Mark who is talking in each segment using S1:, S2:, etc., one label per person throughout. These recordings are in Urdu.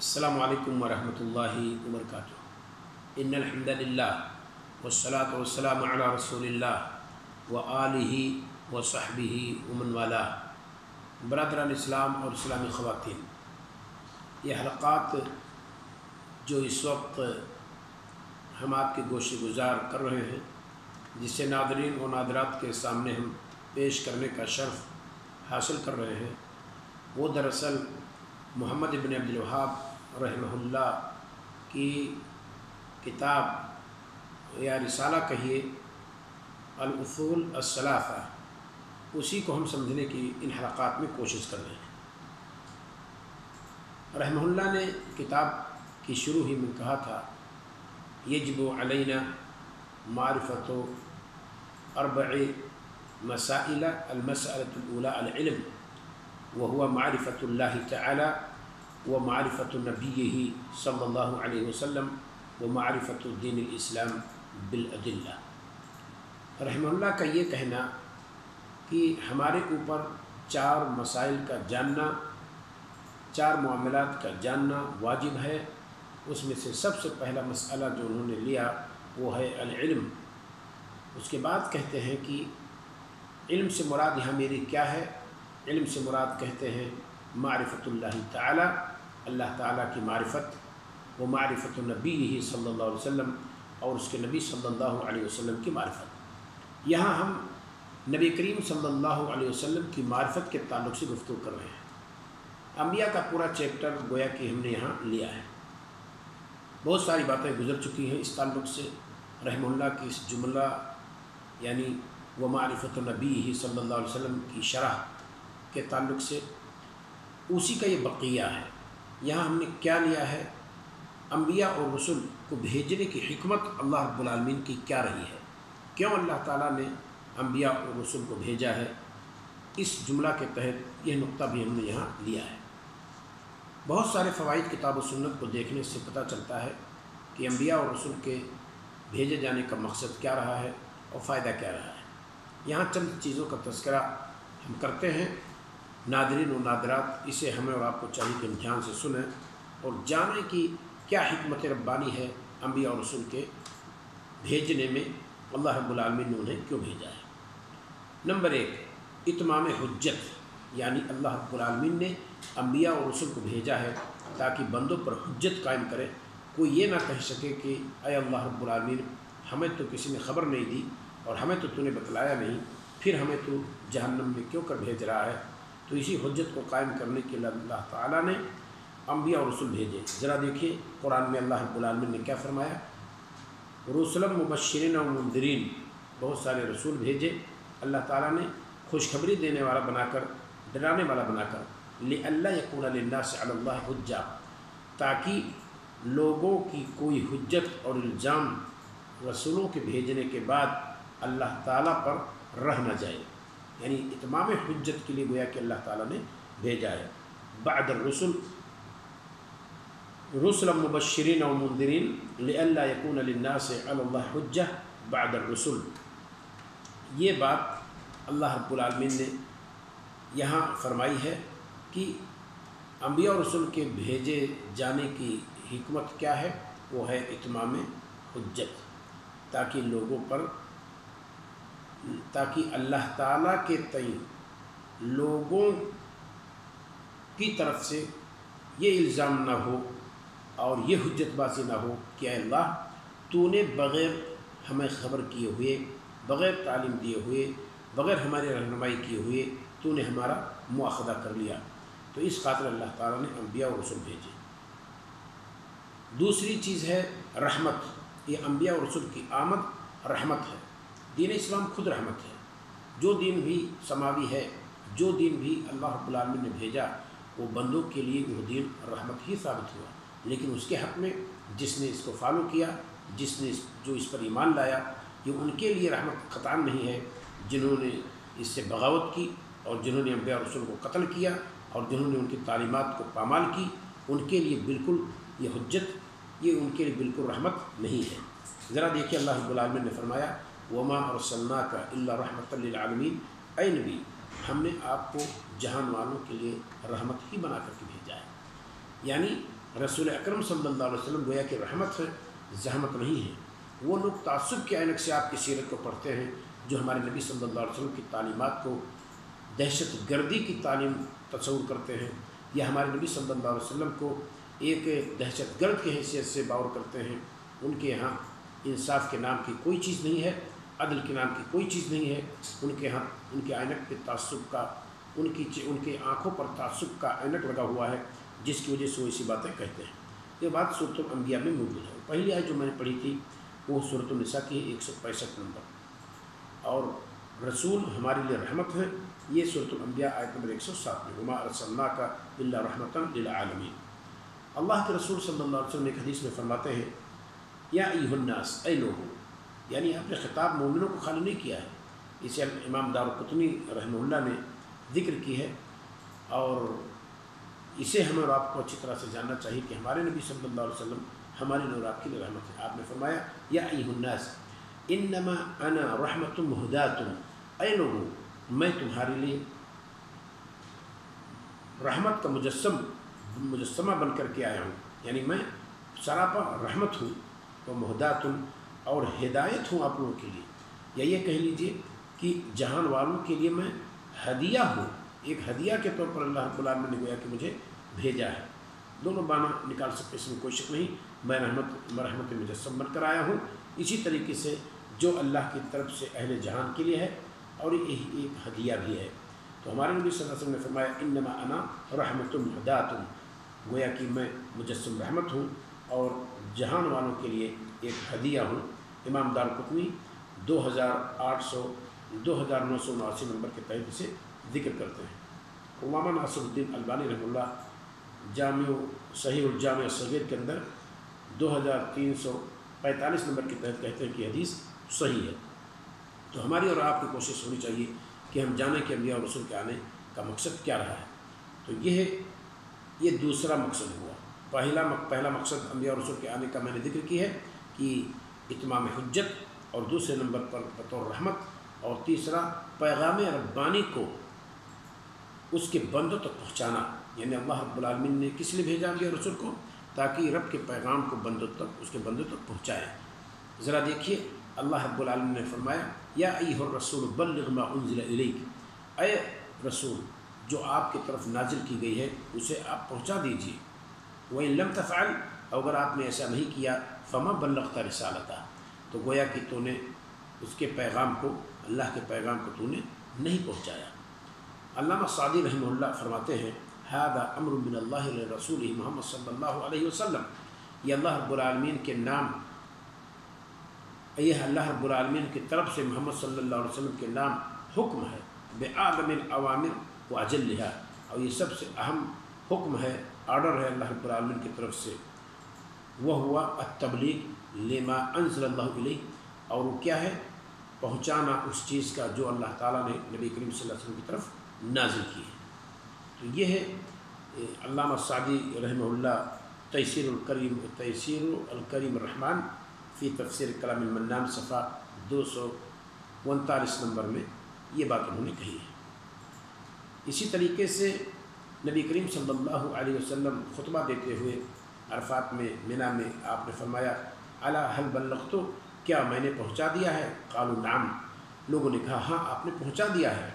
S1: السلام علیکم ورحمۃ اللہ وبرکاتہ۔ ان الحمد للہ والصلاۃ والسلام علی رسول اللہ وآلہ وصحبہ ومن والاه۔ برادران اسلام اور اسلامی خواتین، یہ حلقات جو اس وقت ہم آپ کے گوش گزار کر رہے ہیں، جسے ناظرین و ناظرات کے سامنے ہم پیش کرنے کا شرف حاصل کر رہے ہیں، وہ دراصل محمد ابن عبد الوہاب رحمہ اللہ کی کتاب یا رسالہ کہیے الاصول الثلاثہ، اسی کو ہم سمجھنے کی ان حلقات میں کوشش کر رہے ہیں۔ رحمہ اللہ نے کتاب کی شروع ہی میں کہا تھا یجب علینا معرفت اربع مسائل، المسألة الأولى العلم وهو معرفة الله تعالى ومعرفة نبيه صلی اللہ علیہ وسلم ومعرفة دین الاسلام بالأدلہ۔ رحمہ اللہ کا یہ کہنا کہ ہمارے اوپر چار مسائل کا جاننا، چار معاملات کا جاننا واجب ہے۔ اس میں سے سب سے پہلا مسئلہ جو انہوں نے لیا وہ ہے العلم۔ اس کے بعد کہتے ہیں کہ علم سے مراد یہاں میری کیا ہے؟ علم سے مراد کہتے ہیں معرفت اللہ تعالی، اللہ تعالیٰ کی معرفت، و معرفت نبی صلی اللہ علیہ وسلم، اور اس کے نبی صلی اللہ علیہ وسلم کی معرفت۔ یہاں ہم نبی کریم صلی اللہ علیہ وسلم کی معرفت کے تعلق سے گفتگو کر رہے ہیں۔ انبیاء کا پورا چیپٹر گویا کہ ہم نے یہاں لیا ہے، بہت ساری باتیں گزر چکی ہیں اس تعلق سے۔ رحمہ اللہ کی اس جملہ یعنی وہ معرفت نبی صلی اللہ علیہ وسلم کی شرح کے تعلق سے اسی کا یہ بقیہ ہے۔ یہاں ہم نے کیا لیا ہے؟ انبیاء اور رسل کو بھیجنے کی حکمت اللہ رب العالمین کی کیا رہی ہے، کیوں اللہ تعالیٰ نے انبیاء اور رسل کو بھیجا ہے، اس جملہ کے تحت یہ نقطہ بھی ہم نے یہاں لیا ہے۔ بہت سارے فوائد کتاب و سنت کو دیکھنے سے پتہ چلتا ہے کہ انبیاء اور رسل کے بھیجے جانے کا مقصد کیا رہا ہے اور فائدہ کیا رہا ہے۔ یہاں چند چیزوں کا تذکرہ ہم کرتے ہیں۔ ناظرین و ناظرات، اسے ہمیں اور آپ کو چاہیے کہ ہم دھیان سے سنیں اور جانیں کہ کیا حکمت ربانی ہے انبیاء اور رسل کے بھیجنے میں، اللہ رب العالمین نے انہیں کیوں بھیجا ہے۔ نمبر ایک، اتمام حجت، یعنی اللہ رب العالمین نے انبیاء اور رسل کو بھیجا ہے تاکہ بندوں پر حجت قائم کرے۔ کوئی یہ نہ کہہ سکے کہ اے اللہ رب العالمین، ہمیں تو کسی نے خبر نہیں دی اور ہمیں تو نے بتلایا نہیں، پھر ہمیں تو جہنم میں کیوں کر بھیج رہا ہے۔ تو اسی حجت کو قائم کرنے کے لیے اللہ تعالیٰ نے انبیاء اور رسل بھیجے۔ ذرا دیکھیے قرآن میں اللہ رب العالمین نے کیا فرمایا، رسلا مبشرین و منذرین، بہت سارے رسول بھیجے اللہ تعالیٰ نے خوشخبری دینے والا بنا کر، ڈرانے والا بنا کر، لئلا یکون للناس علی اللہ حجہ، تاکہ لوگوں کی کوئی حجت اور الزام رسولوں کے بھیجنے کے بعد اللہ تعالیٰ پر رہ نہ جائے، یعنی اتمام حجت کے لیے گویا کہ اللہ تعالیٰ نے بھیجا ہے۔ بعد الرسل رسلا مبشرین و منذرین لئلا یکون للناس علی اللہ حجہ بعد الرسل، یہ بات اللہ رب العالمین نے یہاں فرمائی ہے کہ انبیاء اور رسل کے بھیجے جانے کی حکمت کیا ہے، وہ ہے اتمام حجت، تاکہ لوگوں پر، تاکہ اللہ تعالیٰ کے تئیں لوگوں کی طرف سے یہ الزام نہ ہو اور یہ حجت بازی نہ ہو کہ اے اللہ، تو نے بغیر ہمیں خبر کیے ہوئے، بغیر تعلیم دیے ہوئے، بغیر ہماری رہنمائی کیے ہوئے تو نے ہمارا مواخذہ کر لیا۔ تو اس خاطر اللہ تعالیٰ نے انبیاء اور رسل بھیجے۔ دوسری چیز ہے رحمت، یہ انبیاء اور رسل کی آمد رحمت ہے۔ دین اسلام خود رحمت ہے۔ جو دین بھی سماوی ہے، جو دین بھی اللہ رب العالمین نے بھیجا، وہ بندوں کے لیے وہ دین رحمت ہی ثابت ہوا، لیکن اس کے حق میں جس نے اس کو فالو کیا، جس نے جو اس پر ایمان لایا، یہ ان کے لیے رحمت قطعاً نہیں ہے۔ جنہوں نے اس سے بغاوت کی اور جنہوں نے انبیاء اور رسول کو قتل کیا اور جنہوں نے ان کی تعلیمات کو پامال کی، ان کے لیے بالکل یہ حجت، یہ ان کے لیے بالکل رحمت نہیں ہے۔ ذرا دیکھیے اللہ رب العالمین نے فرمایا وما ارسلناک الا رحمۃ للعالمین، اے نبی، ہم نے آپ کو جہان والوں کے لیے رحمت ہی بنا کر کے بھیجا ہے۔ یعنی رسول اکرم صلی اللہ علیہ وسلم گویا کہ رحمت ہے، زحمت نہیں ہے۔ وہ لوگ تعصب کے عینک سے آپ کی سیرت کو پڑھتے ہیں جو ہمارے نبی صلی اللہ علیہ وسلم کی تعلیمات کو دہشت گردی کی تعلیم تصور کرتے ہیں، یا ہمارے نبی صلی اللہ علیہ وسلم کو ایک دہشت گرد کی حیثیت سے باور کرتے ہیں۔ ان کے یہاں انصاف کے نام کی کوئی چیز نہیں ہے، عدل کے نام کی کوئی چیز نہیں ہے۔ ان کے یہاں ان کے عینک پہ تعصب کا، ان کے آنکھوں پر تعصب کا عینک لگا ہوا ہے، جس کی وجہ سے وہ ایسی باتیں کہتے ہیں۔ یہ بات سورۃ الانبیاء میں موجود ہے۔ پہلی آیت جو میں نے پڑھی تھی وہ سورۃ النساء کی 165 نمبر، اور رسول ہمارے لیے رحمت ہے، یہ سورۃ الانبیاء آیت نمبر 107 میں، وما ارسلناک الا رحمۃ للعالمین۔ اللہ کے رسول صلی اللہ علیہ وسلم ایک حدیث میں فرماتے ہیں، یا ایھا الناس، اے لوگو، یعنی آپ نے خطاب مومنوں کو خالی نہیں کیا ہے۔ اسے امام دارقطنی رحمہ اللہ نے ذکر کی ہے، اور اسے ہمیں اور آپ کو اچھی طرح سے جاننا چاہیے کہ ہمارے نبی صلی اللہ علیہ وسلم ہمارے لیے اور آپ کے لیے رحمت ہے۔ آپ نے فرمایا، یا ایھا الناس انما انا رحمت مہدات، اے لوگو، میں تمہارے لیے رحمت کا مجسمہ بن کر کے آیا ہوں، یعنی میں سراپا رحمت ہوں، و مہدات، اور ہدایت ہوں آپ لوگوں کے لیے، یا یہ کہہ لیجئے کہ جہان والوں کے لیے میں ہدیہ ہوں، ایک ہدیہ کے طور پر اللہ رب العالمین نے گویا کہ مجھے بھیجا ہے۔ دونوں معنی نکال سکتے، اس میں کوئی شک نہیں، میں رحمت مجسم بن کر آیا ہوں۔ اسی طریقے سے جو اللہ کی طرف سے اہل جہان کے لیے ہے، اور یہ ایک ہدیہ بھی ہے۔ تو ہمارے نبی صلی اللہ علیہ وسلم نے فرمایا، انما انا رحمت مہدات، گویا کہ میں مجسم رحمت ہوں اور جہان والوں کے لیے ایک ہدیہ ہوں۔ امام دارقطنی 2979 نمبر کے تحت اسے ذکر کرتے ہیں۔ علامہ ناصر الدین البانی رحمہ اللہ صحیح الجامع الصغیر کے اندر 2345 نمبر کے تحت کہتے ہیں کہ حدیث صحیح ہے۔ تو ہماری اور آپ کی کوشش ہونی چاہیے کہ ہم جانیں کہ انبیاء اور رسول کے آنے کا مقصد کیا رہا ہے۔ تو یہ دوسرا مقصد ہوا۔ پہلا مقصد انبیاء اور رسول کے آنے کا میں نے ذکر کی ہے کہ اتمام حجت، اور دوسرے نمبر پر بطور رحمت، اور تیسرا پیغام ربانی کو اس کے بندوں تک پہنچانا، یعنی اللہ رب العالمین نے کس لیے بھیجا انبیاء اور رسول کو؟ تاکہ رب کے پیغام کو اس کے بندوں تک پہنچائے۔ ذرا دیکھیے، اللہ رب العالمین نے فرمایا، یا ایھا الرسول بلغ ما انزل الیک، اے رسول، جو آپ کی طرف نازل کی گئی ہے اسے آپ پہنچا دیجیے۔ وَإِن لَمْ تَفْعَلْ، اگر آپ نے ایسا نہیں کیا، فَمَا بَلَّغْتَ رِسَالَتَهُ، تو گویا کہ تو نے اس کے پیغام کو، اللہ کے پیغام کو تو نے نہیں پہنچایا۔ علامہ سعدی رحمہ اللہ فرماتے ہیں، هذا امر من اللہ لرسولہ محمد صلی اللہ علیہ وسلم، یہ اللہ رب العالمین کے نام، یہ اللہ رب العالمین کی طرف سے محمد صلی اللہ علیہ وسلم کے نام حکم ہے، بِأَعْظَمِ الْأَوَامِرِ وَأَجَلِّهَا، اور یہ سب سے اہم حکم ہے، آرڈر ہے اللہ رب العالمین کی طرف سے، وَهُوَ التَّبْلِيغُ لِمَا أَنزَلَ اللَّهُ إِلَيْهِ، اور وہ کیا ہے؟ پہنچانا اس چیز کا جو اللہ تعالیٰ نے نبی کریم صلی اللہ علیہ وسلم کی طرف نازل کی ہے۔ تو یہ ہے علامہ سعدی رحمہ اللہ تیسیر الکریم الرحمن فی تفسیر کلام المنان صفحہ 239 نمبر میں یہ بات انہوں نے کہی ہے۔ اسی طریقے سے نبی کریم صلی اللہ علیہ وسلم خطبہ دیتے ہوئے عرفات میں، منی میں، آپ نے فرمایا، الا هل بلغت، کیا میں نے پہنچا دیا ہے؟ قالوا نعم، لوگوں نے کہا ہاں آپ نے پہنچا دیا ہے۔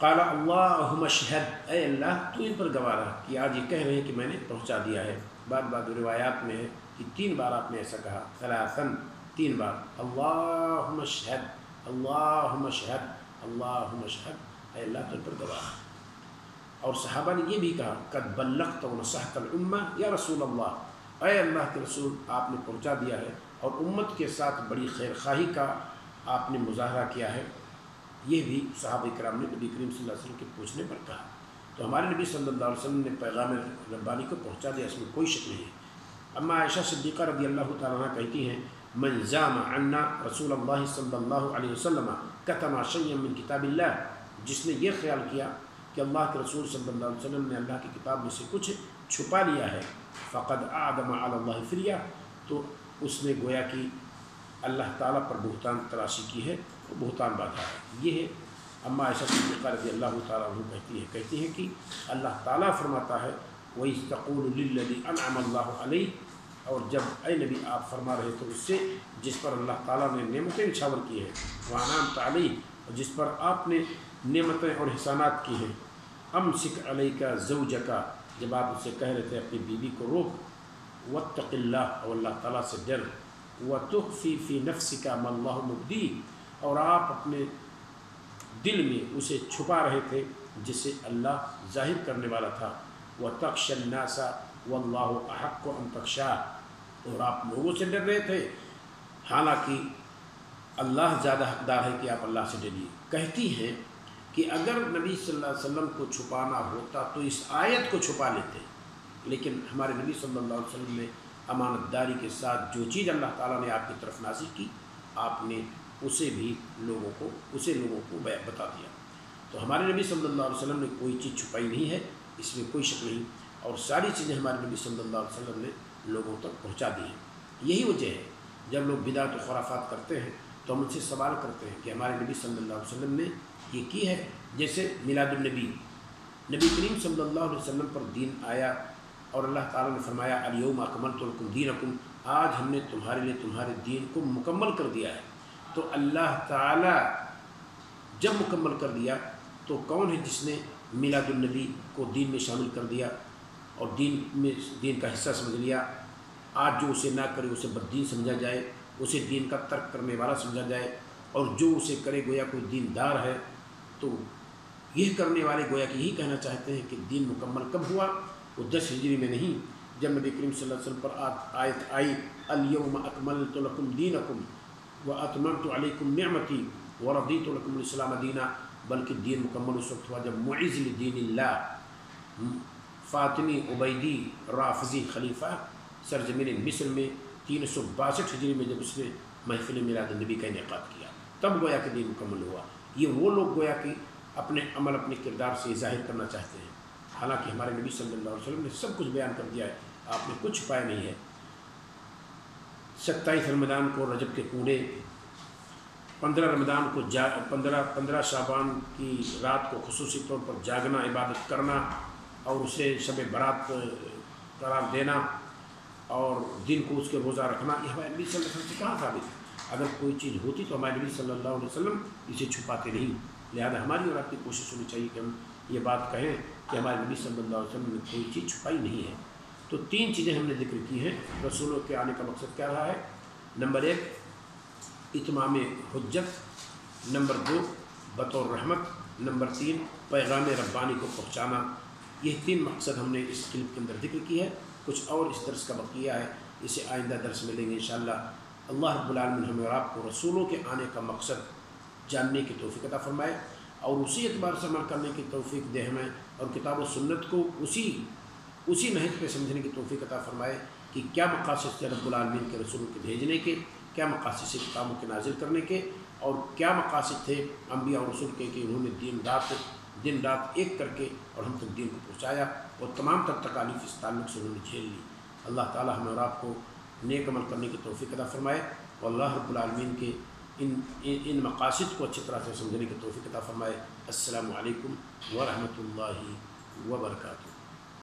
S1: قال اللہم اشہد، اے اللہ تو ان پر گواہ رہا کہ آج یہ کہہ رہے ہیں کہ میں نے پہنچا دیا ہے۔ بعض روایات میں ہے کہ 3 بار آپ نے ایسا کہا، ثلاثاً، 3 بار، اللہم اشہد، اللہم اشہد، اللہم اشہد، اے اللہ تو ان پر گواہ رہا۔ اور صحابہ نے یہ بھی کہا، قد بلغت ونصحت الامہ یا رسول اللہ، اے اللہ کے رسول آپ نے پہنچا دیا ہے اور امت کے ساتھ بڑی خیر خواہی کا آپ نے مظاہرہ کیا ہے۔ یہ بھی صحابہ کرام نے نبی کریم صلی اللہ علیہ وسلم کے پوچھنے پر کہا۔ تو ہمارے نبی صلی اللہ علیہ وسلم نے پیغام ربانی کو پہنچا دیا، اس میں کوئی شک نہیں ہے۔ اما عائشہ صدیقہ رضی اللہ تعالیٰ عنہ کہتی ہیں، من زعم عنا رسول اللہ صلی اللہ علیہ وسلم کتم شیئا من کتاب اللہ، جس نے یہ خیال کیا کہ اللہ کے رسول صلی اللہ علیہ وسلم نے اللہ کی کتاب میں سے کچھ چھپا لیا ہے، فقد اعظم علی اللہ فریہ، تو اس نے گویا کہ اللہ تعالیٰ پر بہتان تراشی کی ہے، اور بہتان باندھا ہے۔ یہ ہے اما عائشہ صدیقہ رضی اللہ تعالیٰ عنہ کہتی ہے کہ اللہ تعالیٰ فرماتا ہے وَإِذْ تَقُولُ لِلَّذِي أَنْعَمَ اللَّهُ عَلَيْهِ، اور جب اے نبی آپ فرما رہے تھے اس سے جس پر اللہ تعالیٰ نے نعمتیں نچھاور کی ہیں، وَأَنْعَمْتَ عَلَيْهِ، اور جس پر آپ نے نعمتیں اور احسانات کی ہیں، أَمْسِكْ عَلَيْكَ زَوْجَكَ، جب آپ اس سے کہہ رہے تھے اپنی بیوی کو روک، وَاتَّقِ اللَّهَ، اور اللہ تعالیٰ سے ڈر، وَتُخْفِي فِي نَفْسِكَ مَا اللَّهُ مُبْدِيهِ، اور آپ اپنے دل میں اسے چھپا رہے تھے جسے اللہ ظاہر کرنے والا تھا، وَتَخْشَى النَّاسَ وَاللَّهُ أَحَقُّ أَن تَخْشَاهُ، اور آپ لوگوں سے ڈر رہے تھے حالانکہ اللہ زیادہ حقدار ہے کہ آپ اللہ سے ڈریے۔ کہتی ہیں کہ اگر نبی صلی اللہ علیہ وسلم کو چھپانا ہوتا تو اس آیت کو چھپا لیتے، لیکن ہمارے نبی صلی اللہ علیہ وسلم نے امانت داری کے ساتھ جو چیز اللہ تعالیٰ نے آپ کی طرف نازل کی، آپ نے اسے لوگوں کو بتا دیا۔ تو ہمارے نبی صلی اللہ علیہ وسلم نے کوئی چیز چھپائی نہیں ہے، اس میں کوئی شک نہیں، اور ساری چیزیں ہمارے نبی صلی اللہ علیہ وسلم نے لوگوں تک پہنچا دی ہیں۔ یہی وجہ ہے جب لوگ بدعت و خرافات کرتے ہیں تو ہم ان سے سوال کرتے ہیں کہ ہمارے نبی صلی اللہ علیہ وسلم نے یہ کی ہے، جیسے میلاد النبی، نبی کریم صلی اللہ علیہ وسلم پر دین آیا اور اللہ تعالیٰ نے فرمایا الیوم اکملت لکم دینکم، آج ہم نے تمہارے لیے تمہارے دین کو مکمل کر دیا ہے۔ تو اللہ تعالیٰ جب مکمل کر دیا تو کون ہے جس نے میلاد النبی کو دین میں شامل کر دیا اور دین کا حصہ سمجھ لیا؟ آج جو اسے نہ کرے اسے بددین سمجھا جائے، اسے دین کا ترک کرنے والا سمجھا جائے، اور جو اسے کرے گویا کوئی دیندار ہے۔ تو یہ کرنے والے گویا کہ یہی کہنا چاہتے ہیں کہ دین مکمل کب ہوا؟ وہ 10 ہجری میں نہیں، جب نبی کریم صلی اللہ علیہ وسلم پر آیت آئی الیوم اکملت لکم دینکم واتممت علیکم نعمتی ورضیت لکم الاسلام دینا، بلکہ دین مکمل اس وقت ہوا جب معز لدین اللہ فاطمی عبیدی رافضی خلیفہ سرزمین مصر میں 362 ہجری میں جب اس نے محفل میلاد النبی کا انعقاد کیا، تب گویا کہ دین مکمل ہوا۔ یہ وہ لوگ گویا کہ اپنے عمل اپنے کردار سے ظاہر کرنا چاہتے ہیں، حالانکہ ہمارے نبی صلی اللہ علیہ وسلم نے سب کچھ بیان کر دیا ہے، آپ نے کچھ چھپایا نہیں ہے۔ 27 رمضان کو رجب کے کوڑے، 15 رمضان کو 15 شعبان کی رات کو خصوصی طور پر جاگنا، عبادت کرنا اور اسے شب برات قرار دینا اور دن کو اس کے روزہ رکھنا، یہ ہمارے نبی صلی اللہ علیہ وسلم سے کہاں ثابت ہے؟ اگر کوئی چیز ہوتی تو ہمارے نبی صلی اللہ علیہ وسلم اسے چھپاتے نہیں۔ لہذا ہماری اور آپ کی کوشش ہونی چاہیے کہ ہم یہ بات کہیں کہ ہمارے نبی صلی اللہ علیہ وسلم نے کوئی چیز چھپائی نہیں ہے۔ تو 3 چیزیں ہم نے ذکر کی ہیں رسولوں کے آنے کا مقصد کیا رہا ہے۔ نمبر 1 اتمام حجت، نمبر 2 بطور رحمت، نمبر 3 پیغام ربانی کو پہنچانا۔ یہ 3 مقصد ہم نے اس کلپ کے اندر ذکر کی ہے۔ کچھ اور اس درس کا بقیہ ہے، اسے آئندہ درس میں لیں گے انشاءاللہ۔ اللہ رب العالمین ہمیں اور آپ کو رسولوں کے آنے کا مقصد جاننے کی توفیق عطا فرمائے اور اسی اعتبار سے عمل کرنے کی توفیق دے ہمیں، اور کتاب و سنت کو اسی نہج پہ سمجھنے کی توفیق عطا فرمائے کہ کیا مقاصد تھے رب العالمین کے رسولوں کے بھیجنے کے، کیا مقاصد سے کتابوں کے نازل کرنے کے، اور کیا مقاصد تھے انبیاء اور رسول کے کہ انہوں نے دن رات ایک کر کے اور ہم تک دین کو پہنچایا، اور تمام تر تکالیف اس تعلق سے انہوں نے جھیل لی۔ اللہ تعالی ہمیں اور آپ کو نیک عمل کرنے کی توفیق عطا فرمائے، اور اللہ رب العالمین کے ان مقاصد کو اچھی طرح سے سمجھنے کی توفیق عطا فرمائے۔ السلام علیکم ورحمۃ اللہ وبرکاتہ۔